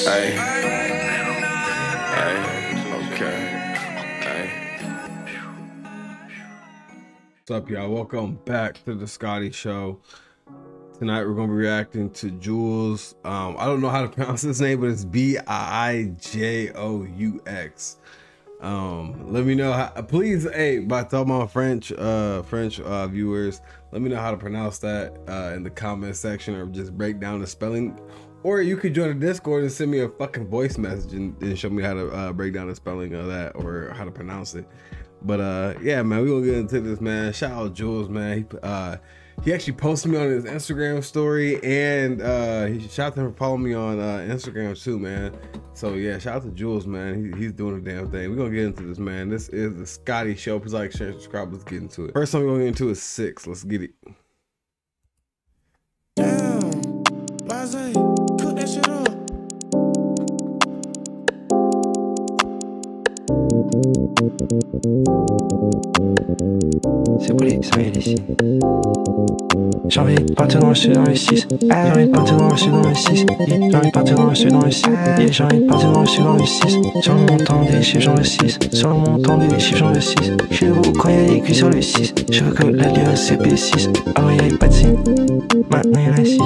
Hey, okay. Hey. What's up, y'all? Welcome back to the Scotty Show. Tonight we're gonna be reacting to Joules. I don't know how to pronounce his name, but it's Bijous. Let me know how, please, hey, by all my French viewers, let me know how to pronounce that in the comment section, or just break down the spelling. Or you could join the Discord and send me a fucking voice message and show me how to break down the spelling of that, or how to pronounce it. But yeah, man, we're gonna get into this, man. Shout out Joules, man. He actually posted me on his Instagram story, and he shout out to him for following me on Instagram too, man. So yeah, shout out to Joules, man. He's doing a damn thing. We're gonna get into this, man. This is the Scotty Show. Please like, share, subscribe. Let's get into it. First song we're gonna get into is 6. Let's get it. Damn, Blase, cook that shit up. C'est brûlé, ça y est, ici. J'ai envie de partir dans le sud, dans le 6. J'ai envie de partir dans le sud, dans le 6. J'ai envie de partir dans le sud, dans le 6. J'ai envie de partir dans le sud, dans le 6. Sur le montant des chiffres, j'en le 6. Sur le montant des chiffres, j'en le 6. Je suis debout quand y'a des culs sur le 6. Je veux que la lire CP6. Avant y'avait pas de signe, maintenant y'en a 6.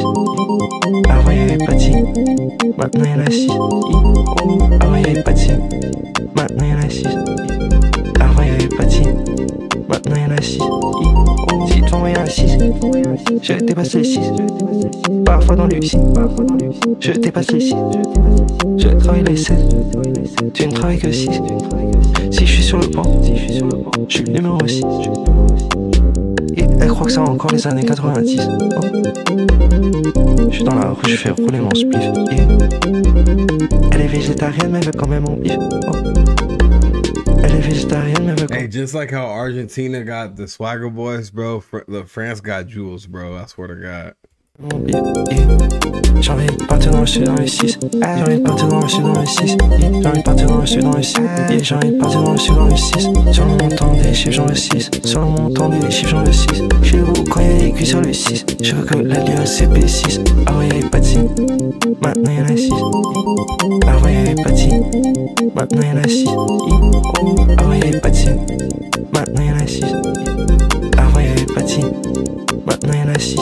Avant y'avait pas de signe, maintenant y'en a 6. Avant y'avait pas de signe, maintenant y'en a 6. Avant y'avait pas de signe, maintenant y'en a 6. Si devant moi y'en a 6, je dépasse les 6. Parfois dans l'usine, je dépasse les 6. Je travaille les 7, tu ne travailles que 6. Si je suis sur le banc, je suis le numéro 6. Et elle croit que ça a encore les années 90. Je suis dans la rue, je fais rouler mon spliff. Elle est végétarienne mais elle veut quand même mon bif. Elle est végétarienne mais elle veut. Hey, just like how Argentina got the Swagger Boys, bro, France got Joules, bro. I swear to God. J'ai envie de partir dans le sud, dans le 6. J'ai envie de partir dans le sud, dans le 6. J'ai envie de partir dans le sud, dans le 6. J'ai envie de partir dans le sud, dans le 6. Sur le montant des chiffres, j'en le 6. Sur le montant des chiffres, j'en le 6. Je suis debout quand y'a des culs sur le 6. Je veux que la lire CP6. Avant y'avait pas de signe, maintenant y'en a 6. Avant y'avait pas de signe, maintenant y'en a 6. Avant y'avait pas de signe, maintenant y'en a 6. Avant y'avait pas de signe, maintenant y'en a 6.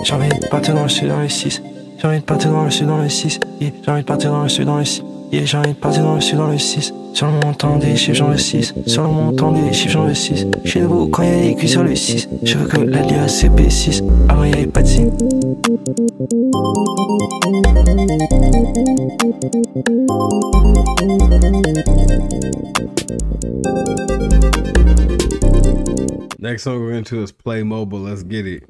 J'ai envie de partir dans le sud, dans le 6. J'ai envie de partir dans le sud, dans le 6. J'ai envie de partir dans le sud, dans le 6. J'ai envie de partir dans le sud, dans le 6. Sur le montant des chiffres, j'en le 6. Sur le montant des chiffres, j'en le 6. Je suis debout quand y'a des culs sur le 6. Je veux que la lire CP6. Avant y'avait pas de signe. Next song we're into is Play Mobile. Let's get it.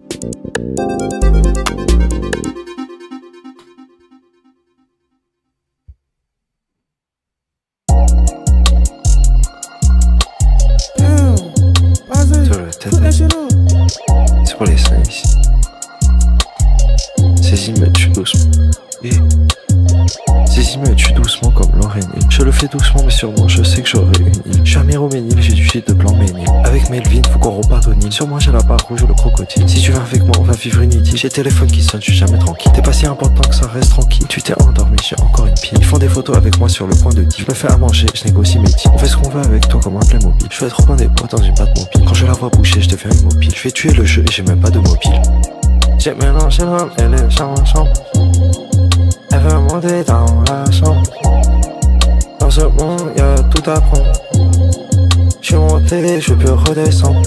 C'est pour les seins ici. Ces immeubles tuent doucement. Ces immeubles tuent doucement comme l'oreille. Je le fais doucement mais sûrement je sais que j'aurai une île. Je suis un Méroménil, j'ai du shit de blanc ménil. Avec Melvin, faut qu'on reparte au Nil. Sur moi j'ai la barre rouge ou le crocodile. Si tu vas avec moi on va vivre une idylle. J'ai le téléphone qui sonne, je suis jamais tranquille. T'es pas si important que ça reste tranquille. Tu t'es endormi, j'ai encore une pile. Ils font des photos avec moi sur le point de deal. Je me fais à manger, je négocie mes deals. On fait ce qu'on veut avec toi comme un Playmobil. Je veux être bien des potes dans une patte mobile. Quand je la vois boucher, je deviens immobile. Je vais tuer le jeu et j'ai même pas de mobile. J'ai mélangé l'homme et les chansons. Elle veut monter dans la chambre. Dans ce monde y'a tout à prendre. J'suis monté et je peux redescendre.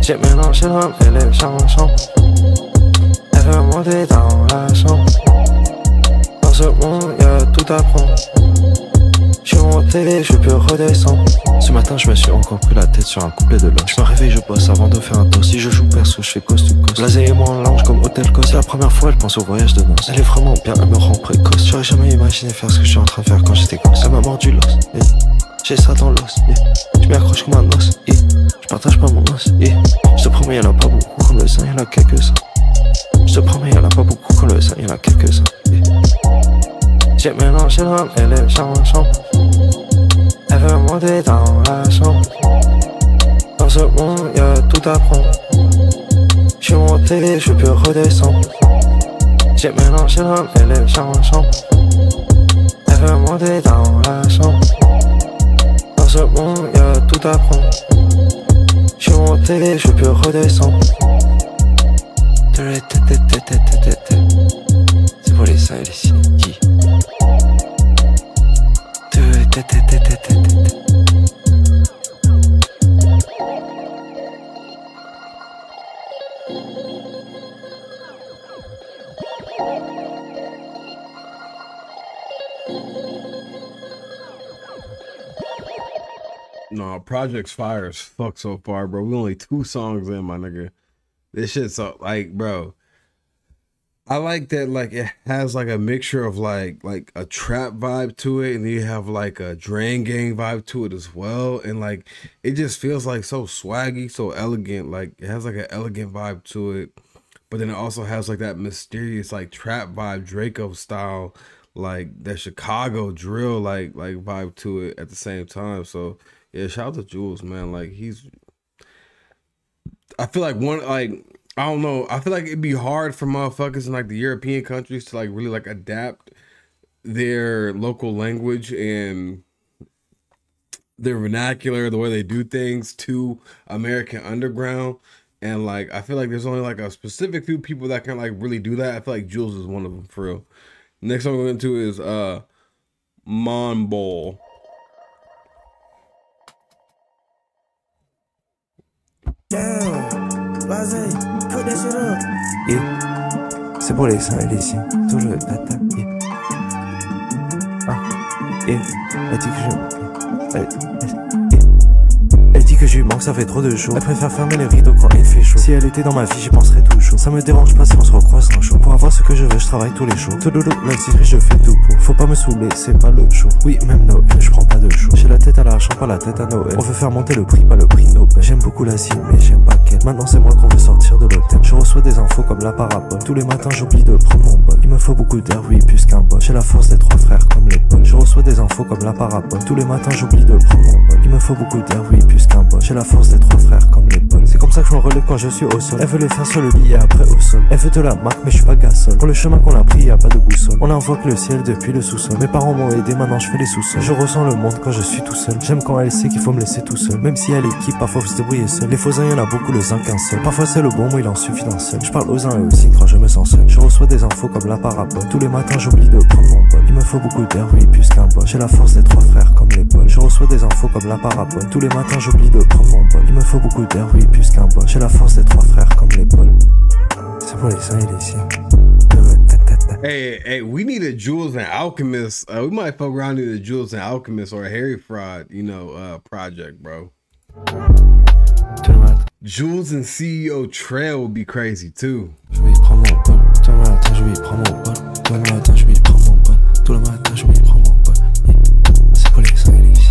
J'ai mélangé l'homme et les chansons. Elle veut monter dans la chambre. Dans ce monde y'a tout à prendre. J'suis monté et je peux redescendre. Ce matin je me suis encore pris la tête sur un couplet de l'os. Je me réveille, je bosse avant de faire un toast. Si je joue perso, je fais coast to coast. Blasé et moi en lounge comme Hôtel Coast. C'est la première fois elle pense au voyage de noces. Elle est vraiment bien, elle me rend précoce. J'aurais jamais imaginé faire ce que je suis en train de faire quand j'étais gosse. Elle m'a mordu l'os, j'ai ça dans l'os, je m'y accroche comme un os, je partage pas mon os, je te promets y'en a pas beaucoup comme le sein, y'en a quelques-uns. Je te promets y'en a pas beaucoup comme le sein, y'en a quelques-uns. J'ai mélangé l'homme et les chansons. Elle veut monter dans la chambre. Dans ce monde y'a tout à prendre. J'suis monté, je peux redescendre. J'ai mélangé l'homme et les chansons. Elle veut monter dans la chambre. Dans ce monde y'a tout à prendre. J'suis monté, je peux redescendre. C'est pour les seins et les signes. No, Project's fire as fuck so far, bro. We only 2 songs in, my nigga. This shit's so, like, bro. I like that, like, it has like a mixture of like a trap vibe to it, and then you have like a Drain Gang vibe to it as well, and like it just feels like so swaggy, so elegant. Like it has like an elegant vibe to it, but then it also has like that mysterious like trap vibe, Draco style, like that Chicago drill like vibe to it at the same time. So yeah, shout out to Jules, man. Like I feel like I don't know. I feel like it'd be hard for motherfuckers in like the European countries to like really like adapt their local language and their vernacular, the way they do things to American underground. And like, I feel like there's only like a specific few people that can like really do that. I feel like Jules is one of them for real. Next song we're going to is Monbol. Damn, Blase, put that shit up. Yeah, c'est pour les seins et les signes. Toujours ta ta. Yeah. Ah, yeah. Elle dit que je lui manque, ça fait trop de chaud. Elle préfère fermer les rideaux quand il fait chaud. Si elle était dans ma vie, j'y penserais toujours. Ça me dérange pas si on se recroise un jour. Pour avoir ce que je veux, je travaille tous les jours. Tout dodo, la série, je fais tout pour. Faut pas me saouler, c'est pas le jour. Oui, même Noël, je prends pas de chaud. J'ai la tête à l'argent, pas la tête à Noël. On veut faire monter le prix, pas le prix Nobel. J'aime beaucoup la cible, mais j'aime pas qu'elle. Maintenant c'est moi qu'on veut sortir de l'hôtel. Je reçois des infos comme la parabole. Tous les matins j'oublie de prendre mon bol. Il me faut beaucoup d'air, oui, plus qu'un bol. J'ai la force des 3 frères comme les Paul. Je reçois des infos comme la parabole. Tous les matins j'oublie de prendre mon bol. Il me faut beaucoup d'air, oui, plus qu'un bol. J'ai la force des 3 frères comme les Paul. C'est comme ça que je me relève quand je suis au sol. Elle veut le faire sur le lit et après au sol. Elle veut de la marque mais je suis pas gasol. Pour le chemin qu'on a pris y a pas de boussole. On invoque le ciel depuis le sous-sol. Mes parents m'ont aidé, maintenant je fais les sous-sols. Je ressens le monde quand je suis tout seul. J'aime quand elle sait qu'il faut me laisser tout seul. Même si elle équipe, parfois faut se débrouiller seul. Les faux uns y'en a beaucoup, le zinc qu'un seul. Parfois c'est le bon mot, il en suffit d'un seul. Je parle aux uns et aux signes quand je me sens seul. Je reçois des infos comme la parabole. Tous les matins j'oublie de prendre mon bol. Il me faut beaucoup d'air, oui, plus qu'un bol. J'ai la force des 3 frères comme les Paul. Je reçois des infos comme la parabole. Tous les matins j'oublie de prendre mon bol. Il me faut beaucoup d'air, oui, plus qu'un bol. J'ai la force des 3 frères comme les Paul. C'est pour les seins et les signes. Hey, we need a Jules and Alchemist. We might fuck around with a Jules and Alchemist or a Harry Fraud, project, bro. Jules and CEO Trail would be crazy too. Je vais prendre mon bol. Tout le matin, je vais prendre mon bol. Tout le matin, je vais prendre mon bol. Tout le matin, je vais prendre mon bol. C'est pour les seins et les signes.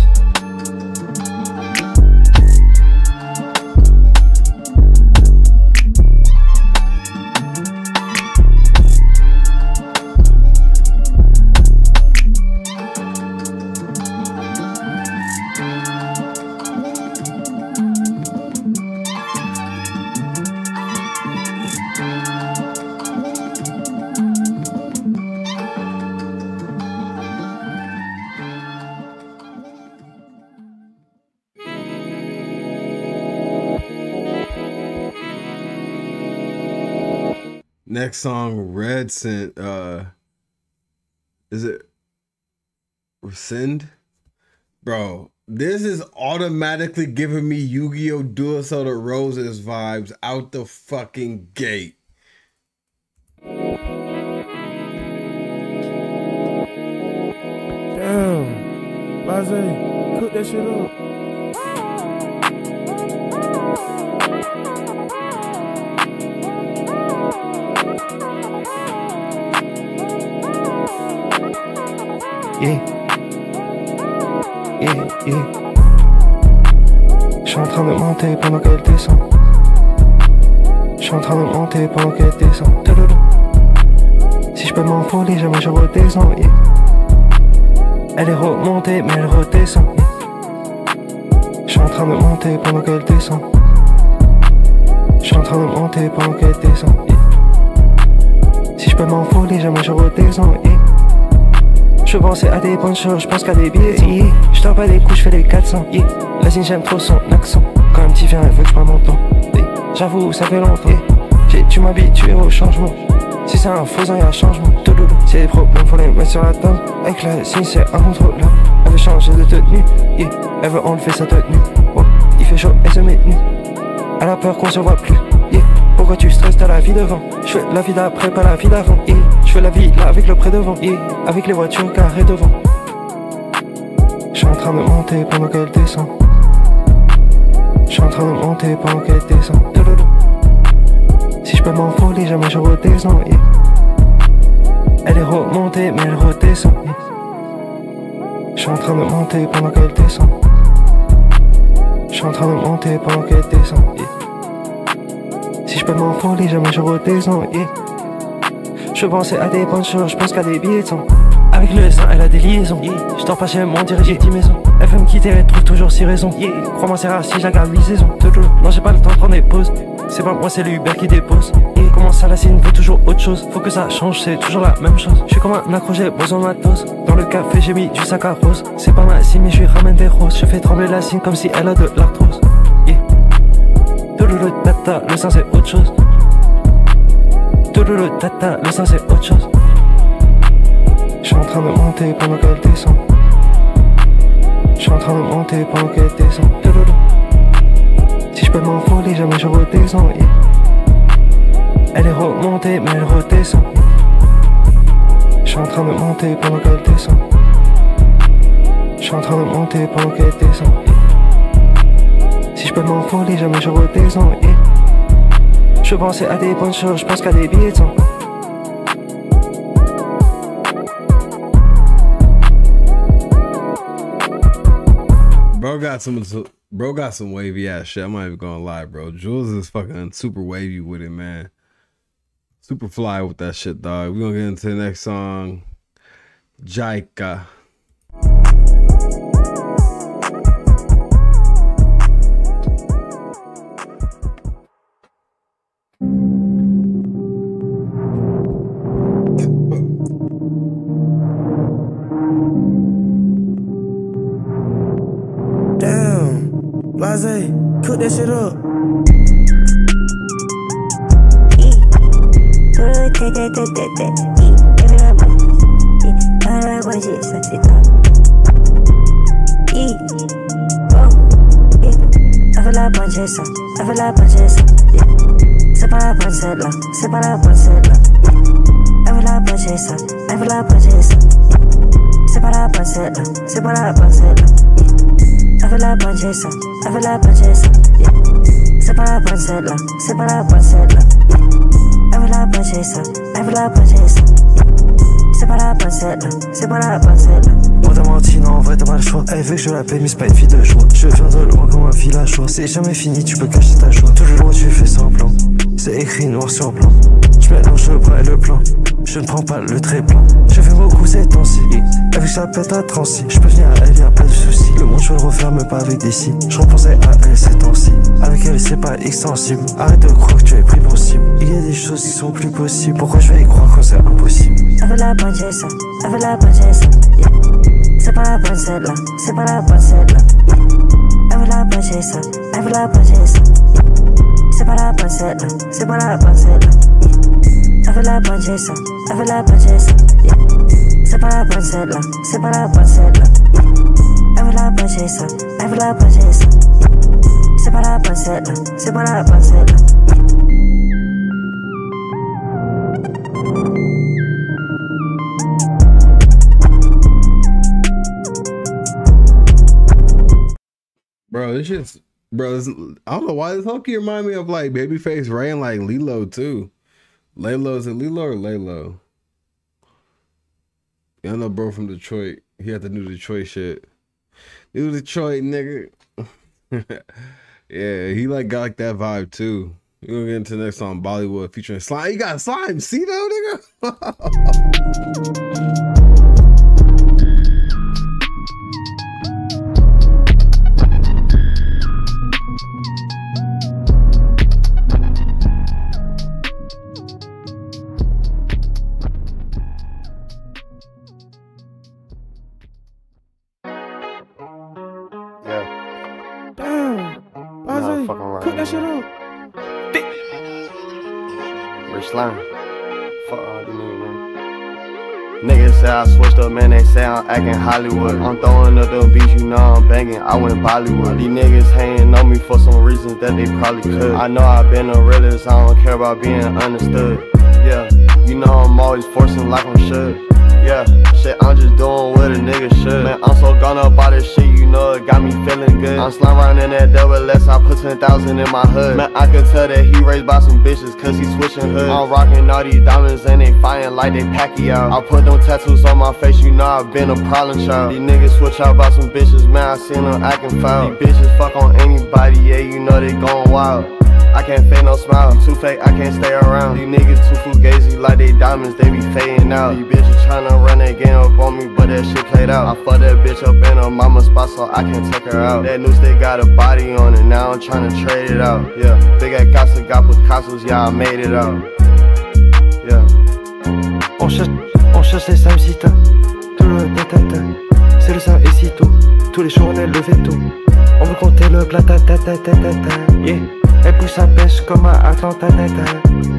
Next song, Red Scent. Is it Rescind? Bro, this is automatically giving me Yu-Gi-Oh! Duel Soda Roses vibes out the fucking gate. Damn, Blase, cook that shit up. Je suis en train de monter pendant qu'elle descend. Je suis en train de monter pendant qu'elle descend. Si je peux m'envoler, jamais je redescends. Elle est remontée, mais elle redescend. Je suis en train de monter pendant qu'elle descend. Je suis en train de monter pendant qu'elle descend. Si je peux m'envoler, jamais je redescends. Je pensais à des bonnes choses, je pense qu'à des billets. Je dors pas des coups, je fais les 400. Vas-y, j'aime trop son accent. Quand un petit vient, il veut que je prenne mon temps. J'avoue, ça fait longtemps. J'ai dû m'habituer au changement. Si c'est un faux, y'a un changement. Si y'a des problèmes, faut les mettre sur la table. Avec la signe, c'est incontrôlable. Elle veut changer de tenue, elle veut enlever sa tenue. Il fait chaud, elle se met nue. Elle a peur qu'on se voit plus. Pourquoi tu stresses, t'as la vie devant? Je fais la vie d'après, pas la vie d'avant. Je fais la vie là avec le près devant. Avec les voitures carrées devant. Je suis en train de monter pendant qu'elle descend. Je suis en train de monter pendant qu'elle descend. Si je peux m'envoler, jamais je redescends. Elle est remontée, mais elle redescend. Je suis en train de monter pendant qu'elle descend. Je suis en train de monter pendant qu'elle descend. Si je peux m'envoler, jamais je redescends. Je pensais à des bonnes choses, je pense qu'à des billets de sang. Avec le sang, elle a des liaisons. Je dors pas chez mon dirait j'ai 10 maisons. Elle veut me quitter, elle trouve toujours 6 raisons. Crois-moi, c'est rare si je la garde 8 saisons. Non, j'ai pas le temps de prendre des pauses. C'est pas moi, c'est l'Uber qui dépose. Comment ça, la signe veut toujours autre chose. Faut que ça change, c'est toujours la même chose. Je suis comme un accro, j'ai besoin de ma dose. Dans le café, j'ai mis du saccharose. C'est pas ma signe, mais je lui ramène des roses. Je fais trembler la signe comme si elle a de l'arthrose. Tata, le sein c'est autre chose. Tata, le sein c'est autre chose. Je suis en train de monter pendant qu'elle descend. Je suis en train de monter pendant qu'elle descend. Si je peux m'envoler, jamais je redescends. Elle est remontée, mais elle redescend. Je suis en train de monter pendant qu'elle descend. Je suis en train de monter pendant qu'elle descend. Si je peux m'envoler, jamais je redescends. Je pensais à des bonnes choses, je pense qu'à des billets de sang. Bro got some wavy ass shit. I'm not even gonna lie, bro. Jules is fucking super wavy with it, man. Super fly with that shit, dog. We're gonna get into the next song. Jaika. Blase, cook that shit up. I feel like punching some, I feel like punching some. C'est pas la bonne celle-là, c'est pas la bonne celle-là. I feel like punching some, I feel like punching some. C'est pas la bonne celle-là, c'est pas la bonne celle-là. I feel like punching some, I feel like punching some. C'est pas la bonne celle-là, c'est pas la bonne celle-là. I feel like punching some, I feel like punching some. C'est pas la bonne celle-là, c'est pas la bonne celle-là. Moi t'as menti, non en vrai t'as pas le choix. Elle veut que je la paye mais c'est pas une fille de joie. Je viens de loin comme un villageois. C'est jamais fini, tu peux cacher ta joie. Toujours tu fais semblant, c'est écrit noir sur blanc. Je mélange le bras et le plan, je ne prends pas le trait blanc. Je fais beaucoup ces temps-ci, avec ça pète à 36. Je peux venir à elle, y'a pas de soucis. Le monde je le referme pas avec des si. Je repensais à elle ces temps-ci, avec elle c'est pas extensible. Arrête de croire que tu es pris pour cible. Il y a des choses qui sont plus possibles. Pourquoi je vais y croire quand c'est impossible? I feel like punching some, I feel like punching some. C'est pas la bonne celle-là, c'est pas la bonne celle-là. I feel like punching some, I feel like punching some. C'est pas la bonne celle-là, c'est pas la bonne celle-là. I feel like punching some, I feel like punching some. C'est pas la bonne celle-là, c'est pas la bonne celle-là. I feel like punching some, I feel like punching some. C'est pas la bonne celle-là, c'est pas la bonne celle-là. Bro, this shit's, bro, this, I don't know why this hockey remind me of like Babyface Ray and like Lilo too. Lalo, is it Lilo or Lalo? Yeah, I know bro from Detroit. He had the new Detroit shit. New Detroit nigga. Yeah, he like got like that vibe too. We're gonna get into the next song, Bollywood, featuring Slime. You got Slime, see though, nigga? that shit up. Rich Slime. Fuck all these niggas, man. Niggas say I switched up, man, they say I'm acting Hollywood. I'm throwing up them beats, you know I'm banging, I went Bollywood. These niggas hating on me for some reasons that they probably could. I know I've been a realist, I don't care about being understood. Yeah, you know I'm always forcing like I'm should. Yeah, shit, I'm just doing what a nigga should. Man, I'm so gone up all this shit, you know it got me feeling good. I'm slime around in that double S, I put 10,000 in my hood. Man, I could tell that he raised by some bitches cause he switching hoods. I'm rocking all these diamonds and they fighting like they Pacquiao. I put them tattoos on my face, you know I've been a problem child. These niggas switch out by some bitches, man, I seen them acting foul. These bitches fuck on anybody, yeah, you know they going wild. I can't fake no smile, too fake, I can't stay around. These niggas too fugazi like they diamonds, they be fading out. These bitches tryna run that game up on me, but that shit played out. I fucked that bitch up in her mama's spot so I can take her out. That new stick got a body on it, now I'm tryna trade it out. Yeah, big ass casa got Picassos, yeah, I made it out. Yeah. On cherche les samesitas, tout le tatata. C'est le sein et si tôt, tous les jours on est levé tôt. On veut compter le plat yeah. Elle pousse sa pêche comme à Atlanta,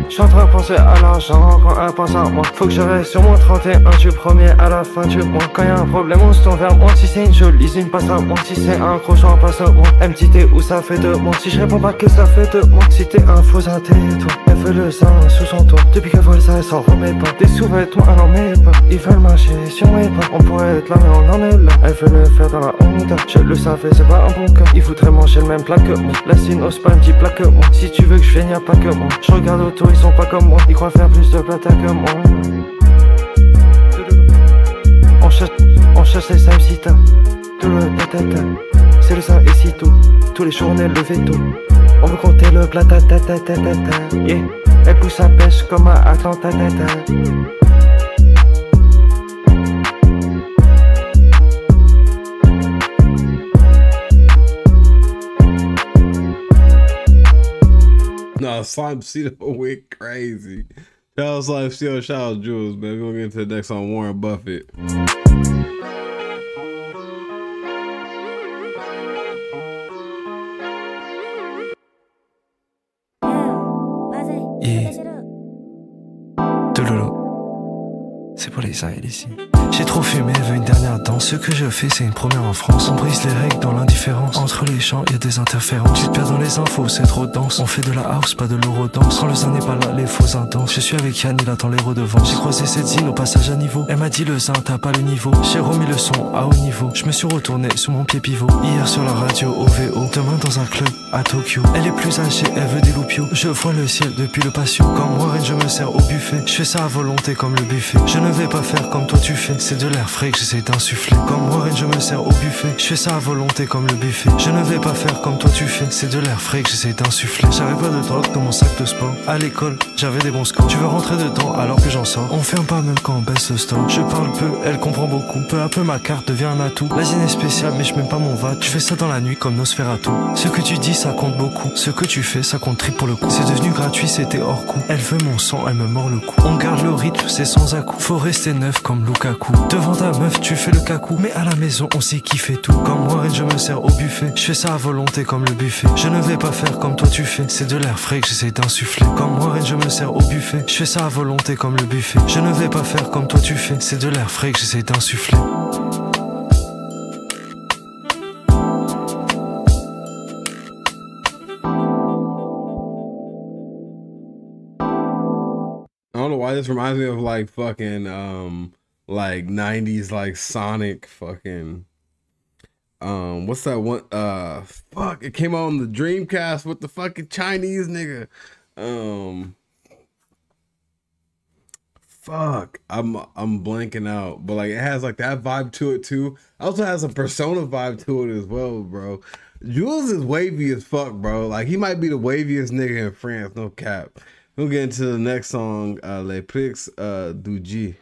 J'suis en train de penser à l'argent quand elle pense à moi. Faut que je reste sur mon 31 du premier à la fin du mois. Quand y'a un problème on se tourne vers moi. Si c'est une jolie zine passe à moi. Si c'est un gros champ passe à moi. MTT où ça fait de moi. Si je réponds pas que ça fait de moi. Si t'es un faux tais-toi. Elle fait le sein sous son toit. Depuis qu'elle vole ça elle s'en remet pas. Des sous-vêtements elle en met pas. Ils veulent marcher si on est pas. On pourrait être là mais on en est là. Elle veut le faire dans la honte. Je le savais c'est pas un bon cas. Ils voudraient manger le même plat que moi. La sinos pas un petit plat que moi. Si tu veux que je vienne y'a pas que moi. Je regarde autour ils sont pas comme moi. Ils croient faire plus de plata que moi. On cherche les samesitas, tout le tatata. C'est le sein et si tôt, tous les jours on est levé tôt. On veut compter le plat yeah. Elle pousse sa pêche comme à Atlanta. No, Slime Cito went crazy. Shout out Slime Cito, shout out Jules, man. We're gonna get into the next on Warren Buffett. Yeah. De Lolo. C'est pour les uns et les signes. J'ai trop fumé, elle veut une dernière danse. Ce que je fais, c'est une première en France. On brise les règles dans l'indifférence. Entre les champs, y a des interférences. J'espère dans les infos, c'est trop dense. On fait de la house, pas de l'eurodance. Quand le zin n'est pas là, les faux intenses. Je suis avec Yann, il attend les redevances. J'ai croisé cette zine au passage à niveau. Elle m'a dit le zin, t'as pas le niveau. J'ai remis le son à haut niveau. Je me suis retourné sous mon pied pivot. Hier sur la radio OVO. Demain dans un club à Tokyo. Elle est plus âgée, elle veut des loupios. Je vois le ciel depuis le patio. Comme Warren, je me sers au buffet. Je fais ça à volonté comme le buffet. Je ne vais pas faire comme toi tu fais. C'est de l'air frais que j'essaie d'insuffler. Comme Warren je me sers au buffet. Je fais ça à volonté comme le buffet. Je ne vais pas faire comme toi tu fais. C'est de l'air frais que j'essaie d'insuffler. J'avais pas de drogue dans mon sac de sport. À l'école j'avais des bons scores. Tu veux rentrer dedans alors que j'en sors. On ferme pas même quand on baisse le store. Je parle peu, elle comprend beaucoup. Peu à peu ma carte devient un atout. La zine est spéciale mais je m'aime pas mon va. Tu fais ça dans la nuit comme Nosferatu. Ce que tu dis ça compte beaucoup. Ce que tu fais ça compte triple pour le coup. C'est devenu gratuit, c'était hors coût. Elle veut mon sang, elle me mord le cou. On garde le rythme, c'est sans à-coup. Faut rester neuf comme Lukaku. Devant ta meuf tu fais le cacou. Mais à la maison on sait qui fait tout. Comme Warren je me sers au buffet. Je fais ça à volonté comme le buffet. Je ne vais pas faire comme toi tu fais. C'est de l'air frais que j'essaie d'insuffler. Comme Warren je me sers au buffet. Je fais ça à volonté comme le buffet. Je ne vais pas faire comme toi tu fais. C'est de l'air frais que j'essaie d'insuffler. I don't know why this reminds me of like fucking like 90s like Sonic fucking what's that one fuck, it came out on the Dreamcast with the fucking Chinese nigga. Fuck, I'm blanking out, but like it has like that vibe to it too. It also has a Persona vibe to it as well, bro. Jules is wavy as fuck, bro. Like he might be the waviest nigga in France, no cap. We'll get into the next song, Les Prix du G.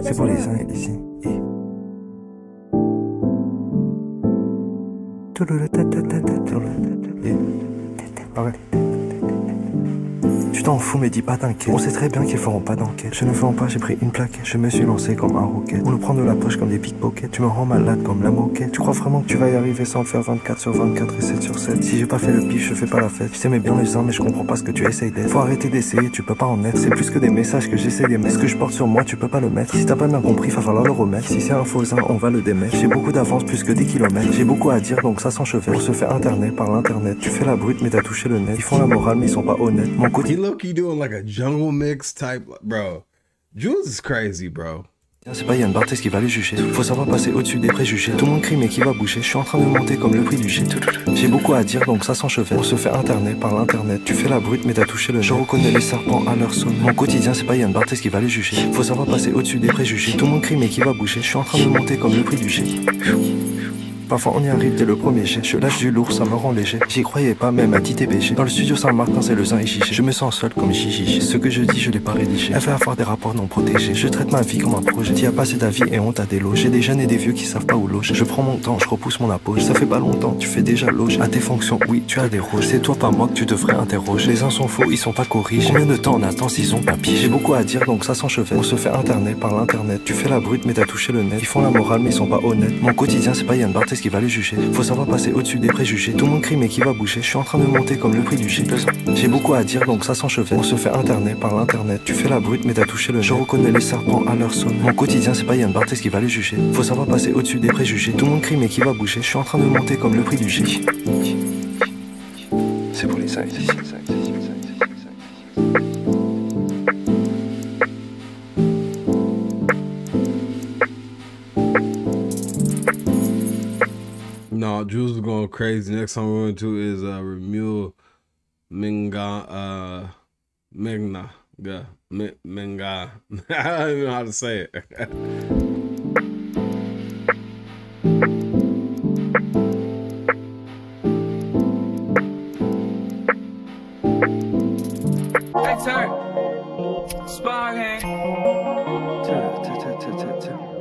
C'est pour les uns ici. Tu t'en fous mais dis pas t'inquiète. On sait très bien qu'ils feront pas d'enquête. Je ne feront pas, j'ai pris une plaquette. Je me suis lancé comme un roquette. On le prend de la poche comme des pickpockets. Tu me rends malade comme la moquette. Tu crois vraiment que tu vas y arriver sans faire 24 sur 24 et 7 sur 7? Si j'ai pas fait le pif, je fais pas la fête. Je t'aimais bien les uns mais je comprends pas ce que tu essayes d'être. Faut arrêter d'essayer, tu peux pas en être. C'est plus que des messages que j'essaie d'émettre. Ce que je porte sur moi, tu peux pas le mettre. Si t'as pas bien compris, va falloir le remettre. Si c'est un faux on va le démettre. J'ai beaucoup d'avance, plus que 10 kilomètres. J'ai beaucoup à dire donc ça s'enchevêtre. On se fait internet par l'internet. Tu fais la brute mais t'as touché le net. Ils font la morale mais ils sont pas honnêtes. Mon côté He doing like a jungle mix type, bro. Jules is crazy, bro. c'est pas Yann Barthès qui va les juger. Faut savoir passer au-dessus des préjugés. Tout le monde crie mais qui va boucher. Je suis en train de monter comme le prix du G. J'ai beaucoup à dire donc ça s'enchevêtre. On se fait internet par l'internet. Tu fais la brute mais t'as touché le net. Je reconnais les serpents à leur son. Mon quotidien c'est pas Yann Barthès qui va les juger. Faut savoir passer au-dessus des préjugés. Tout le monde crie mais qui va boucher. Je suis en train de monter comme le prix du G. Parfois on y arrive dès le premier jet. Je lâche du lourd, ça me rend léger. J'y croyais pas même à TTBG. Dans le studio Saint-Martin c'est le zin et chiché. Je me sens seul comme Gigi. Ce que je dis je l'ai pas rédigé. Elle fait avoir des rapports non protégés. Je traite ma vie comme un projet. T'y as passé ta vie et on t'a délogé. J'ai des jeunes et des vieux qui savent pas où loger. Je prends mon temps, je repousse mon approche. Ça fait pas longtemps, tu fais déjà loge. À tes fonctions, oui, tu as des rôles. C'est toi pas moi que tu devrais interroger. Les uns sont faux, ils sont pas corrigés. Combien de temps on attend s'ils ont pas pigé? J'ai beaucoup à dire donc ça s'enchevêtre. On se fait internet par l'internet. Tu fais la brute mais t'as touché le net. Ils font la morale mais ils sont pas honnêtes. Mon quotidien c'est pas Yann Barthès qui va les juger. Faut savoir passer au-dessus des préjugés. Tout le monde crie mais qui va boucher. Je suis en train de monter comme le prix du G. J'ai beaucoup à dire donc ça s'enchevêtre. On se fait internet par l'internet. Tu fais la brute mais t'as touché le net. Je reconnais les serpents à leur son. Mon quotidien c'est pas Yann Barthès qui va les juger. Faut savoir passer au-dessus des préjugés. Tout le monde crie mais qui va boucher. Je suis en train de monter comme le prix du G. C'est pour les uns ici. No, Jules is going crazy. Next song we're going to is Remule Menga Menga. Menga. I don't even know how to say it.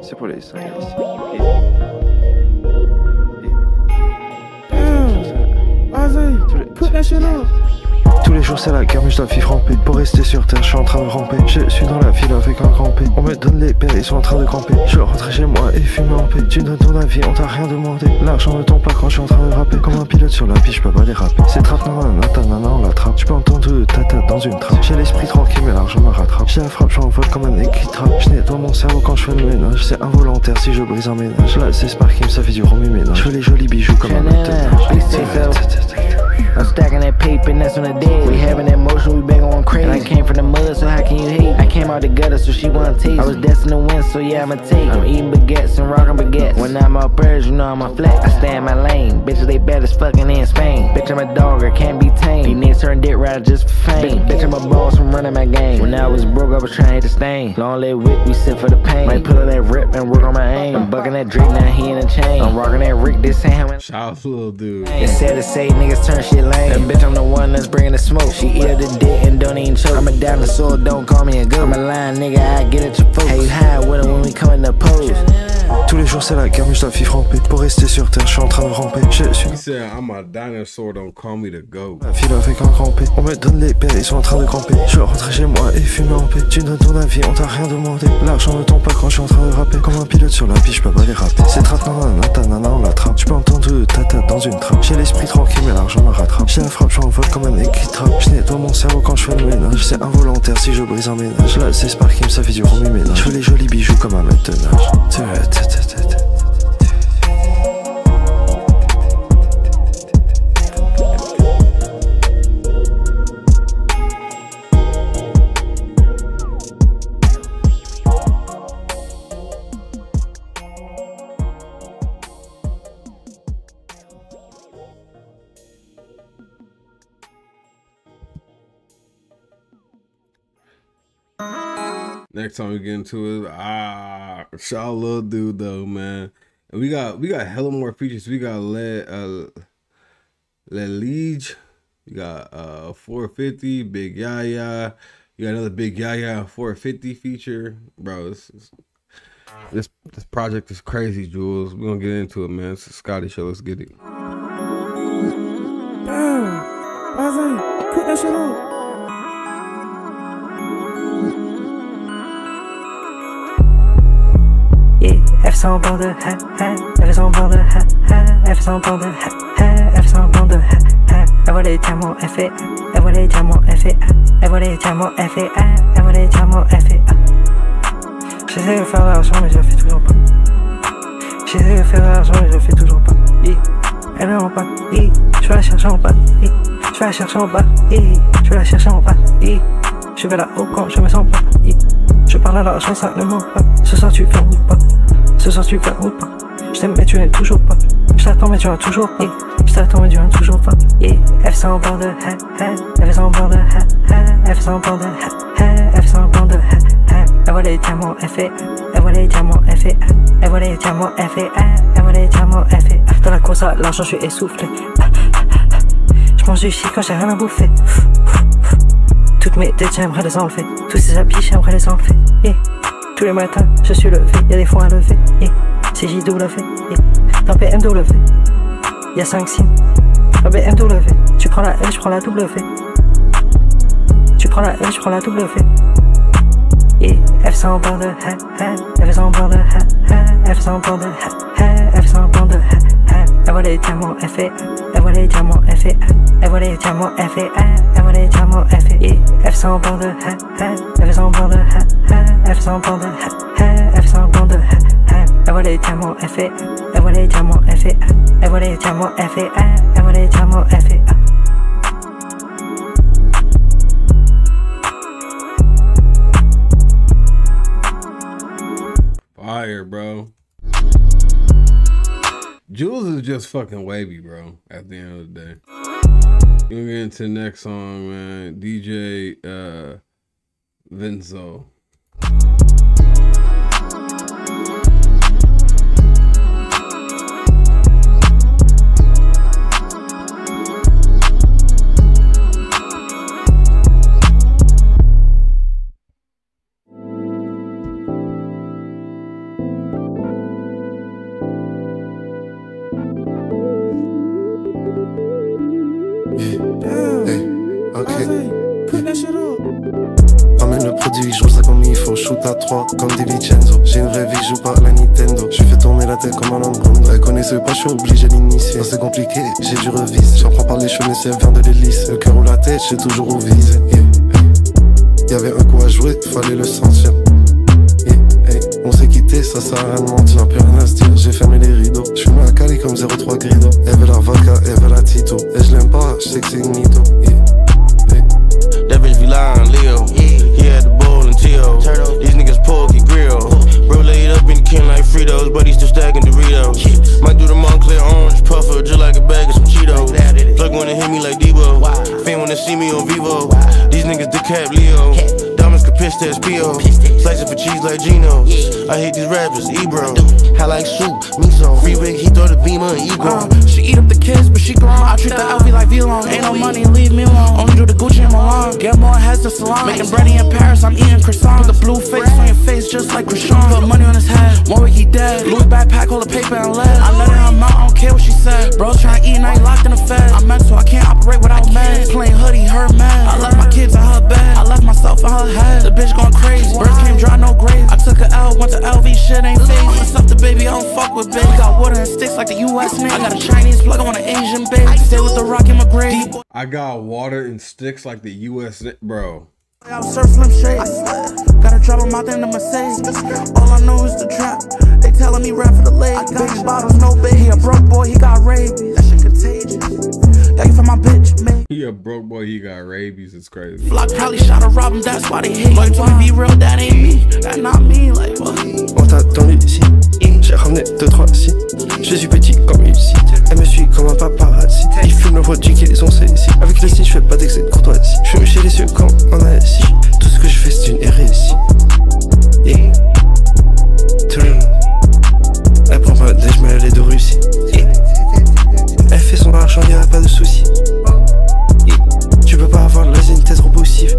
C'est pour les uns ici. Put that shit up. Tous les jours c'est la guerre mais je dois vivre en paix. Pour rester sur terre je suis en train de ramper. Je suis dans la ville avec un grand P. On me donne les paires, ils sont en train de camper. Je rentrer chez moi et fumer en paix. Tu donnes ton avis, on t'a rien demandé. L'argent ne tombe pas quand je suis en train de rapper. Comme un pilote sur la piste, je peux pas déraper. C'est trap nanana, on l'attrape. Tu peux entendre tata dans une trappe. J'ai l'esprit tranquille mais l'argent me rattrape. J'ai la frappe, je vol comme un écrit trap. Je nettoie mon cerveau quand je fais le ménage. C'est involontaire si je brise un ménage. Là c'est Sparkim, ça fait du remue-ménage. Je fais les jolis bijoux comme un maintenance. I'm stacking that paper and that's on the dead. We having that motion, we been going crazy. And I came from the mud, so how can you hate? I came out the gutter, so she wanna taste. I was destined to win, so yeah, I'ma take. I'm eating baguettes and rocking baguettes. When I'm out birds, you know I'm a flex. I stay in my lane, bitches they bad as fucking in Spain. Bitch, I'm a dog, I can't be tamed. These niggas turn dick rider just for fame. Bitch, I'm a boss, I'm running my game. When I was broke, I was trying to hit the stain. Long leg whip, we sit for the pain. Might pull up that rip and work on my aim. I'm bucking that Drake, now he in a chain. I'm rocking that Rick, this ain't how Shout out to little dude. it's sad to say niggas turn shit lame. And bitch, I'm the one that's bringing the smoke. She eat up the dick and don't even choke. I'm a dinosaur, don't call me a goat. I'm a lion, nigga, I get at your folks. How you hide with it when we come in the pose? Tous les jours c'est la guerre mais je dois vivre en paix. Pour rester sur terre je suis en train de ramper. Je suis He said, I'm a dinosaur, don't call me the goat. la ville avec un grand P. On me donne les paires, ils sont en train de camper. Je rentrer chez moi et fumer en paix. Tu donnes ton avis, on t'a rien demandé. L'argent ne tombe pas quand je suis en train de rapper. Comme un pilote sur la piste, je peux pas déraper. C'est trap nanana, on l'attrape. Tu peux entendre tata dans une trappe. J'ai l'esprit tranquille mais l'argent me rattrape. J'ai la frappe, je vol comme un écrit trap. Je nettoie mon cerveau quand je fais le ménage. C'est involontaire si je brise un ménage. Là c'est Sparkim, ça fait du remue-ménage. Je fais les jolis bijoux comme un maintenage. Next time we get into it, shout out little dude though, man. And we got hella more features. We got Le Lige, we got 450, Big Yaya, You got another big Yaya 450 feature, bro. This project is crazy, Jules. We're gonna get into it, man. It's a Scotty show. Let's get it. Damn, Blase, cook that shit up. Elle fait semblant de elle fait semblant de elle fait semblant de elle fait semblant de elle voit les diamants, elle fait elle voit les diamants, elle fait elle voit les diamants, elle fait elle voit les diamants, elle fait j'essaie de faire de l'argent mais je le fais toujours pas. J'essaie de faire de l'argent mais je le fais toujours pas. Elle vient en bas, je vais la chercher en bas, je vais la chercher en bas, je vais la chercher en bas, je vais là-haut quand je me sens pas. Je parle à l'argent, ça ne manque pas. Ce soir tu viens ou pas? Ce soir tu viens ou pas? Je t'aime mais tu n'es toujours pas. Je t'attends mais tu viens toujours pas. Je t'attends mais tu viens toujours pas. Elle fait semblant de elle fait semblant de elle fait semblant de elle fait semblant de elle voit les diamants, elle fait elle voit les diamants, elle fait elle voit les diamants, elle fait elle voit les diamants, elle fait dans la course à l'argent je suis essoufflé. Je mange du shit quand j'ai rien à bouffer. Toutes mes dettes j'aimerais les enlever. Tous ces habits j'aimerais les enlever. Tous les matins je suis levé, y'a des fonds à lever. C'est JW, dans BMW, y'a 5 sims. Dans BMW, tu prends la L, je prends la W. Tu prends la L, je prends la W. Elle fait semblant de elle fait semblant de elle fait semblant de elle fait semblant de elle voit les diamants, elle fait elle voit les diamants, elle fait elle voit les diamants, elle fait elle voit les diamants, elle fait elle fait semblant de elle fait semblant de elle fait semblant de elle fait semblant de elle voit les diamants, elle fait elle voit les diamants, elle fait elle voit les diamants, elle fait elle voit les diamants, elle fait Fire, bro. Jules is just fucking wavy, bro, at the end of the day. We're gonna get into the next song, man. DJ Vinzo. Ramène le produit, je roule ça comme il faut. Shoot à 3 comme des Vincenzo. J'ai une vraie vie, je joue pas à la Nintendo. Je fais tourner la tête comme un Nintendo. Elle connaissait pas, je suis obligé d'initier. C'est compliqué, j'ai dû reviser. J'en prends par les cheveux, mais si elle vient de l'hélice. Le cœur ou la tête, j'ai toujours où viser. Y'avait un coup à jouer, fallait le sentir. On s'est quitté, ça sert à rien de mentir. Plus rien à se dire, j'ai fermé les rideaux. Je suis à Cali comme 03 Grido. Elle veut la vodka, elle veut la Tito. Et je l'aime pas, je sais que c'est une mytho. That bitch be lying, Leo. He had the bowl and Tio. These niggas pork and grill. Bro laid up in the can like Fritos, but he still stacking Doritos. Might do the Montclair orange puffer just like a bag of some Cheetos. Plug wanna hit me like Debo. Fan wanna see me on Vivo. These niggas decap Leo. Diamonds can piss that Spio. Slice it for cheese like Geno's. I hate these rappers, Ebro. I like soup, miso. Free Rick, he throw the beamer and ego. She eat up the kids, but she grown. I treat the LV like V-Long. Ain't no money, leave me alone. Only do the Gucci and Milan. Get more heads than salon. Making bready in Paris, I'm eating croissants. Put the blue face on your face just like Krishan. Put money on his head, 1 week he dead. Louis backpack, all the paper and lead. I let her out, I don't care what she said. Bros tryna eat and I ain't locked in the fed. I'm mental, I can't operate without meds. Plain hoodie, her mad. I left my kids in her bed. I left myself in her head. The bitch going crazy. Birds came dry, no grave. I took a L, went to LV, shit ain't fake. What's up the baby, I don't fuck with big. Got water and sticks like the US nigga. I got a Chinese plug, I want an Asian babe. Stay with the rock in my grave. I got water and sticks like the US, bro. I was surf Slim Shady. Gotta drop him out there in the Mercedes. All I know is the trap. They telling me rap for the ladies. Big bottles, no baby. He a broke boy, he got rabies. That shit contagious. Yeah, you for my bitch, man. He a broke boy, he got rabies. It's crazy. Flock probably shot a rob him, that's why they hate. Like, to be real, that ain't me. That not me, like what? On t'a attendu ici, j'ai ramené 2-3 sites. Je suis petit comme une site. Elle me suit comme un paparazzi. Il fume le produit qu'ils ont saisi. Avec le style, je fais pas d'excès de courtoisie. Je fume chez les cieux quand on a assis. Tout ce que je fais, c'est une hérésie. Elle prend pas de lait, mais elle est de Russie. Elle fait son argent, y'a pas de soucis. Tu peux pas avoir de l'asine, t'es trop poussif.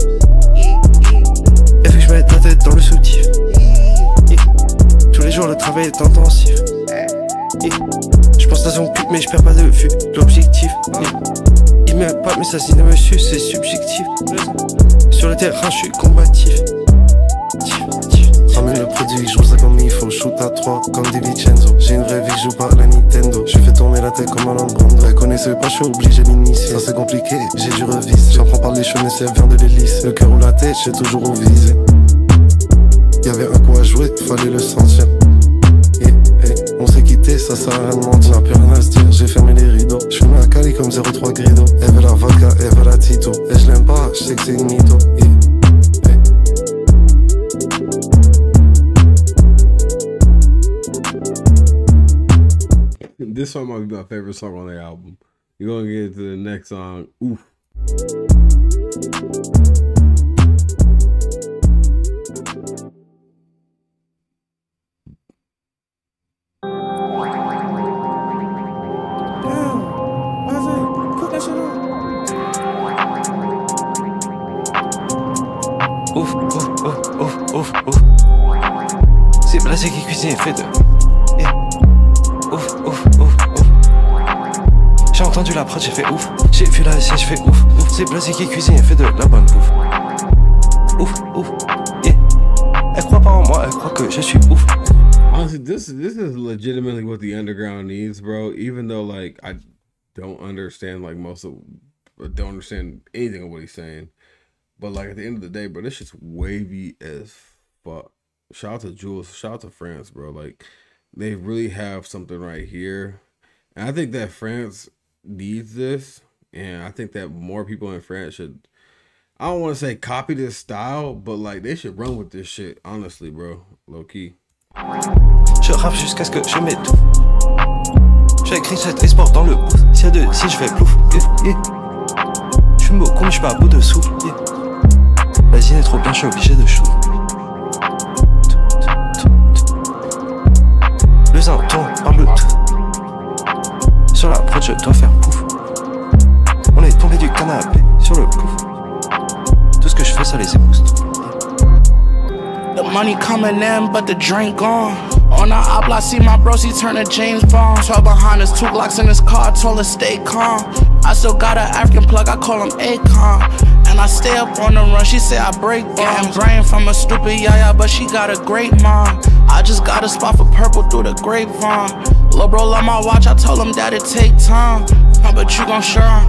va être intensif. Je pense à son pute mais je perds pas de vue l'objectif. Il m'aime pas mais ça signe monsieur c'est subjectif. Sur le terrain je suis combatif. Ramène le produit, je joue ça comme il faut. Shoot à 3 comme Di Vincenzo. J'ai une vraie vie, je joue pas à la Nintendo. Je fais tourner la tête comme un Lambrando. Elle connaissait pas, je suis obligé d'initier. Ça c'est compliqué, j'ai dû reviser. J'apprends par les cheveux, ça vient de l'hélice. Le cœur ou la tête, j'ai toujours au visé. Y'avait un coup à jouer, fallait le sentir. On s'est quitté, ça sert à rien de mentir. N'a plus rien à se dire, j'ai fermé les rideaux. Je fume à Cali comme 03 Grido. Elle veut la vodka, elle veut la Tito. Et je l'aime pas, je sais que c'est une mytho. This song might be my favorite song on their album. You're gonna get into the next song. Oof. Ouf, ouf, ouf, ouf, ouf, ouf. C'est Blasé qui cuisine et fait de. Ouf, ouf, ouf, ouf. J'ai entendu la prod, j'ai fait ouf. J'ai vu la scène, j'ai fait ouf, ouf. C'est Blasé qui cuisine et fait de la bonne bouffe. Ouf, ouf, yeah. Elle croit pas en moi, elle croit que je suis ouf. Honestly, this is legitimately what the underground needs, bro. Even though like I don't understand like don't understand anything of what he's saying. But like at the end of the day, bro, this shit's wavy as fuck. Shout out to Jules, shout out to France, bro. Like they really have something right here. And I think that France needs this. And I think that more people in France should, I don't want to say copy this style, but like they should run with this shit, honestly, bro. Low key. Je rappe jusqu'à ce que je m'étouffe. J'ai écrit cet espoir dans le booth. S'il y a deux, si je fais plouf, Je suis beau comme je suis pas à bout de souffle, La zine est trop bien, je suis obligé de chou. Le zin tourne par Bluetooth. Sur la prod, je dois faire pouf. On est tombé du canapé sur le pouf. Tout ce que je fais, ça les épouse. The money coming in, but the drink gone. On the op, I see my bros, he turn to James Bond. 12 behind us, 2 Glocks in his car, told her stay calm. I still got an African plug, I call him Akon. And I stay up on the run, she say I break bombs. Brain from a stupid yaya, but she got a great mom. I just got a spot for purple through the grapevine. Lil' bro love my watch, I told him that it take time. But you gon' shine,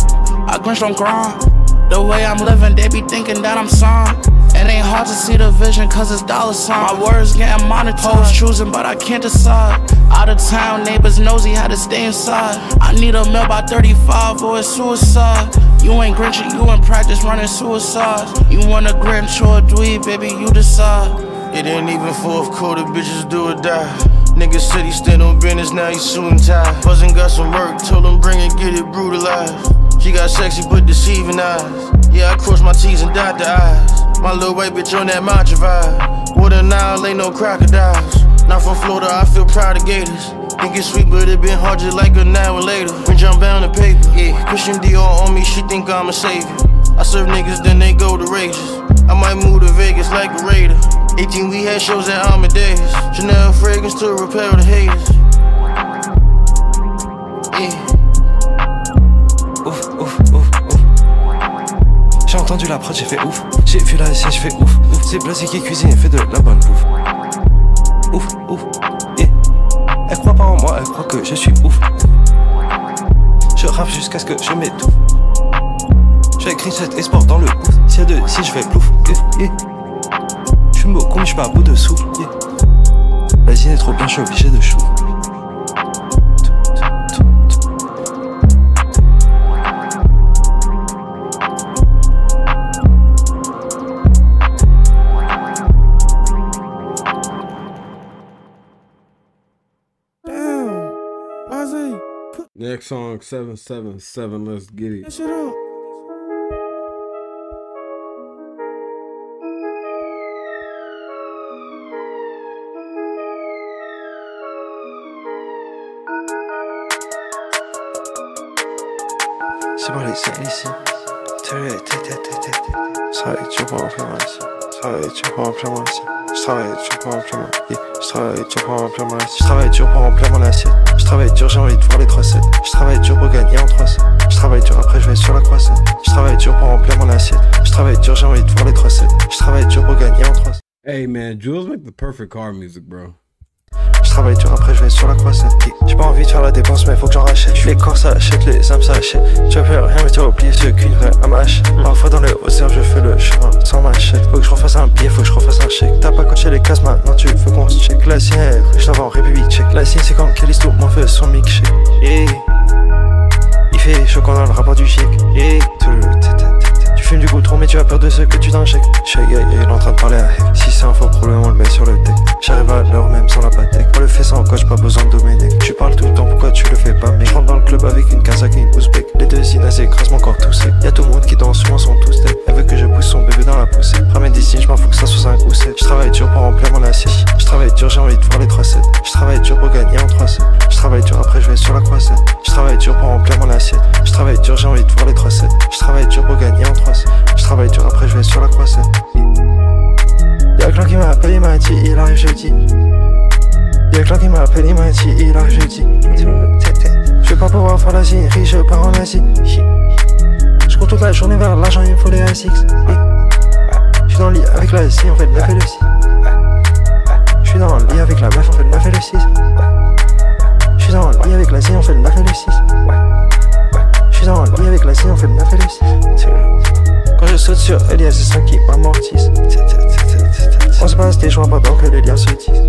I grinched on grind. The way I'm living, they be thinking that I'm signed. It ain't hard to see the vision cause it's dollar sign. My words getting monetized, choosing but I can't decide. Out of town, neighbors nosy, had to stay inside. I need a meal by 35 or it's suicide. You ain't Grinchy, you in practice running suicides. You want a Grinch or a dweeb, baby, you decide. It ain't even fourth quarter, bitches do or die. Nigga said he stand on business, now he suit and tie. Buzzin' got some work, told him bring it, get it brutalized. She got sexy but deceiving eyes. Yeah, I crossed my T's and dot the I's. My little white bitch on that matcha vibe. Water Nile, ain't no crocodiles. Not from Florida, I feel proud of Gators. Think it's sweet, but it been hard just like an hour later. Been jump down the paper, yeah. Christian Dior on me, she think I'm a savior. I serve niggas, then they go to rages. I might move to Vegas like a raider. 18, we had shows at Amadeus. Chanel fragrance to repel the haters. Yeah. Ouf, ouf, ouf, ouf. J'ai entendu la prod, j'ai fait ouf. J'ai vu la scène, j'ai fait ouf, ouf. C'est Blasé qui cuisine et fait de la bonne bouffe. Ouf, ouf, yeah. Elle croit pas en moi, elle croit que je suis ouf. Je rappe jusqu'à ce que je m'étouffe. J'ai écrit cet espoir dans le booth. S'il y a deux, si je fais plouf, Je suis beau comme je suis pas à bout de souffle, La zine est trop bien, je suis obligé de chou. Next song, 777, let's get it. Shut up. C'est bon, c'est ici. Ça va être chaud pour en plein ici. Ça va être chaud pour en plein ici. Ça va être chaud pour en plein ici. Je travaille dur pour remplir mon assiette. Je travaille dur pour remplir mon assiette. Je travaille dur, j'ai envie de voir les 3-7. Je travaille dur pour gagner en 3-7. Je travaille dur, après je vais sur la croissette. Je travaille dur pour remplir mon assiette. Je travaille dur, j'ai envie de voir les 3-7. Je travaille dur pour gagner en 3-7. Hey man, Jules make the perfect car music, bro. Je travaille dur, après je vais sur la croissette. J'ai pas envie de faire la dépense, mais faut que j'en rachète. Les corps ça achète, les âmes ça achète. Tu vas plus rien, mais tu vas oublier ce qu'une vraie âme achète. Parfois dans les hautes herbes, je fais le chemin sans machette. Faut que je refasse un billet, faut que je refasse un chèque. T'as pas coaché les cases, maintenant tu veux qu'on se check. La signe est riche, l'avant République tchèque. La signe c'est quand Callisto m'en fait son mix shake. Yeah. Il fait choquant dans le rapport du chic. Yeah. Tu fumes du goudron, mais tu as peur de ce que tu t'injectes. Shake, il est en train de parler à Heck. Si c'est un faux problème, on le met sur le deck. J'arrive à l'heure même sans la patek. On le fait sans coach, pas besoin de Domenech. Tu parles tout le temps, pourquoi tu le fais pas? Mais je rentre dans le club avec une Kazakh et une Ouzbek. Les deux Inaz écrasent mon corps tout sec. Y'a tout le monde qui danse sur moi, sont tous deck. Elle veut que je pousse son bébé dans la poussée. Ramène des signes, je m'en fous que ça soit 5 ou 7. Je travaille dur pour remplir mon assiette. Je travaille dur, j'ai envie de voir les 3-7. Je travaille dur pour gagner en 3-7. Je travaille dur, après je vais sur la croissette. Je travaille dur pour remplir mon assiette. Je travaille dur, j'ai envie de voir les 3-7. Je travaille dur pour gagner en 3-7. Je travaille dur, après je vais sur la croissette. Y'a Clan qui m'a appelé, il m'a dit il arrive jeudi. Y'a Clan qui m'a appelé, il m'a dit il arrive jeudi. Je vais pas pouvoir faire la signerie, je pars en Asie. Je cours toute la journée vers l'argent, il me faut les A6. Je suis dans le lit avec la scie, on fait le 9 et le 6. Je suis dans le lit avec la meuf, on fait le 9 et le 6. Je suis dans le lit avec la scie, on fait le 9 et le 6. Je suis dans le lit avec la scie, on fait le 9 et le 6. Quand je saute sur elle, y'a ces 5 qui m'amortissent. On se passe des joints pendant que les liens se disent.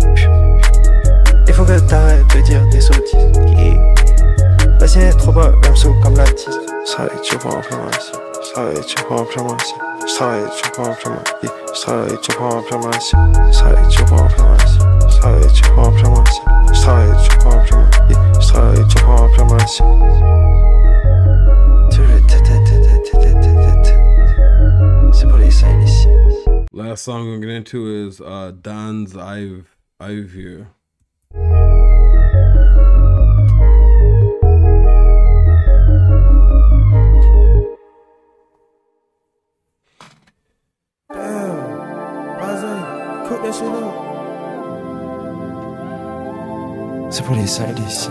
Il faut que t'arrêtes de dire des sottises. La sienne est trop bas, même sous comme la tisse. Je travaille dur pour remplir mon assiette. Je travaille dur pour remplir mon assiette. Je travaille dur pour remplir mon assiette. Je travaille dur pour remplir mon assiette. Je travaille dur pour remplir mon assiette. Je travaille dur pour remplir mon assiette. Je travaille dur pour remplir mon assiette. Je travaille dur pour remplir mon assiette. C'est pour les signes ici. Last song I'm gonna get into is Don's I've Here. C'est pour les salles ici.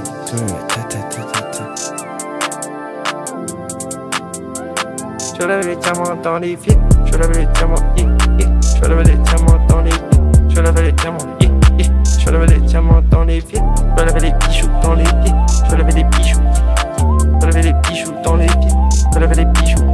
Je lève les diamants dans les fils. Je lève les diamants, je lève les diamants dans les fils. Je lève les diamants, je lève les diamants dans les fils. Je lève les bijoux dans les pieds. Je lève les bijoux. Je lève les bijoux dans les pieds. Je lève les bijoux.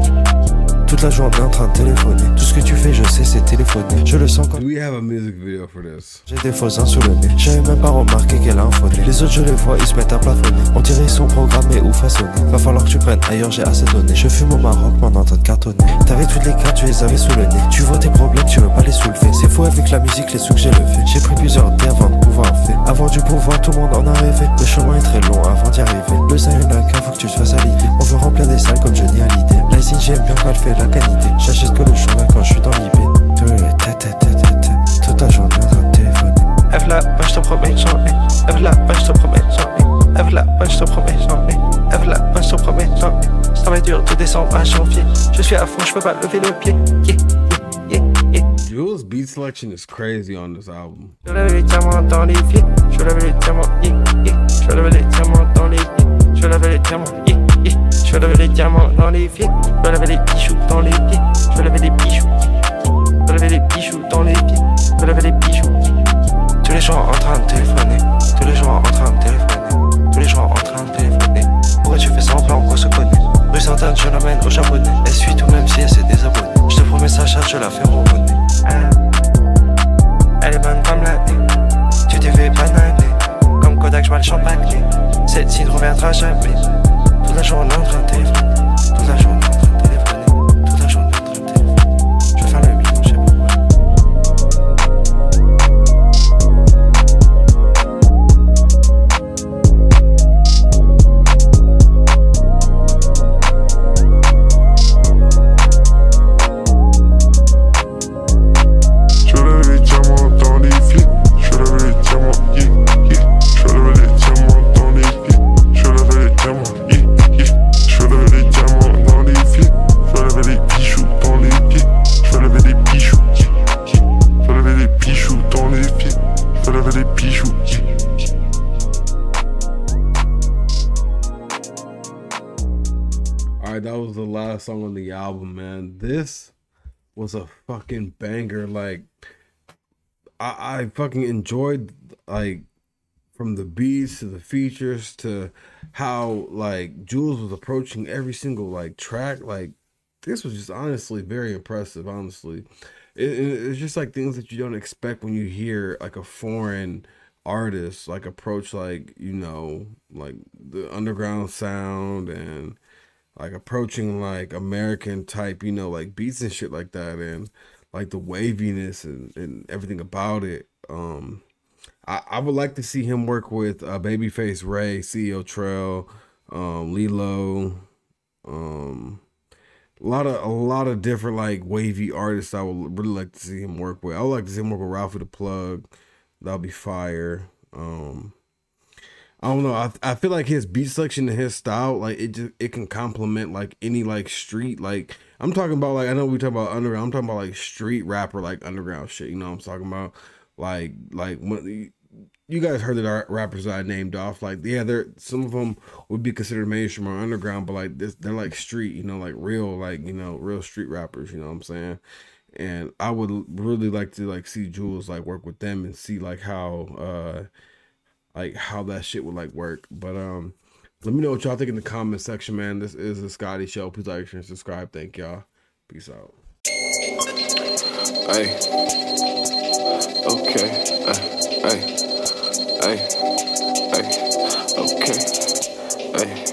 Toute la journée en train de téléphoner. Tout ce que tu fais, je sais, c'est téléphoner. Je le sens quand. Do we have a music video for this? J'ai des faux uns sous le nez. J'avais même pas remarqué qu'elle a un faux nez. Les autres, je les vois, ils se mettent à plafonner. On dirait ils sont programmés ou façonnés. Va falloir que tu prennes ailleurs, j'ai assez donné. Je fume au Maroc, m'en en train de cartonner. T'avais toutes les cartes, tu les avais sous le nez. Tu vois tes problèmes, tu veux pas les soulever. C'est fou avec la musique, les sous que j'ai levé. J'ai pris plusieurs dés avant de pouvoir faire. Avant du pouvoir, tout le monde en a rêvé. Le chemin est très long avant d'y arriver. Le sein n'a qu'un, faut que tu te fasses à l'idée. On veut remplir des salles comme Johnny Hallyday. La signe, j'aime bien quand elle fait la qualité. J'achète que le journal quand je suis dans l'IB. Toute la journée en train de téléphoner. Ève la je te promets, j'en ai. Ève la je te promets, j'en ai. Ève la je te promets, j'en ai. Ève la je te promets, j'en ai. Je travaille dur de décembre à janvier. Je suis à fond, je peux pas lever le pied. Jules' beat selection is crazy on this album. Je lève les diamants dans les pieds. Je lève les diamants, je lève les diamants dans les pieds. Je lève les diamants, je lève les diamants dans les pieds. Je lève les bijoux dans les pieds. Je lève les bijoux. Je lève les bijoux dans les pieds. Je lève les bijoux. Tous les jours en train de téléphoner. Tous les jours en train de téléphoner. Tous les jours en train de téléphoner. Pourquoi tu fais semblant qu'on se connaît? Rue Sainte-Anne, je l'emmène au japonais. Elle suit tout même si elle s'est désabonnée. Je te promets sa chatte, je la fais ronronner. Elle est bonne comme l'année. Tu t'es fait bananer. Comme Kodak, je bois le champagne. Cette signe reviendra jamais. Toute la journée en train de téléphoner. Toute la journée en train de téléphoner. Toute la journée en train de téléphoner. Je vais faire le million, je sais pas. All right, that was the last song on the album, man. This was a fucking banger. Like, I fucking enjoyed, like, from the beats to the features to how, like, Jules was approaching every single, like, track. Like, this was just honestly very impressive, honestly. It's just, like, things that you don't expect when you hear, like, a foreign artist, like, approach, like, you know, like, the underground sound and, like, approaching, like, American type, you know, like, beats and shit like that, and, like, the waviness and everything about it. I would like to see him work with Babyface Ray, CEO Trail, Lilo, a lot of different, like, wavy artists I would really like to see him work with. I would like to see him work with Ralphie the Plug. That'll be fire. I don't know. I feel like his beat selection and his style, like, it can complement, like, any, like, street, like, I'm talking about, like, I know we talk about underground, I'm talking about, like, street rapper, like, underground shit, you know what I'm talking about? Like when you guys heard the rappers that I named off, like, yeah, some of them would be considered mainstream or underground, but, like, they're, like, street, you know, like, real, like, you know, real street rappers, you know what I'm saying? And I would really like to, like, see Jules, like, work with them and see, like, how that shit would, like, work. But let me know what y'all think in the comment section, man. This is the Scotty Show. Please like, share, and subscribe. Thank y'all. Peace out. Hey. Okay. Hey. Okay. Hey.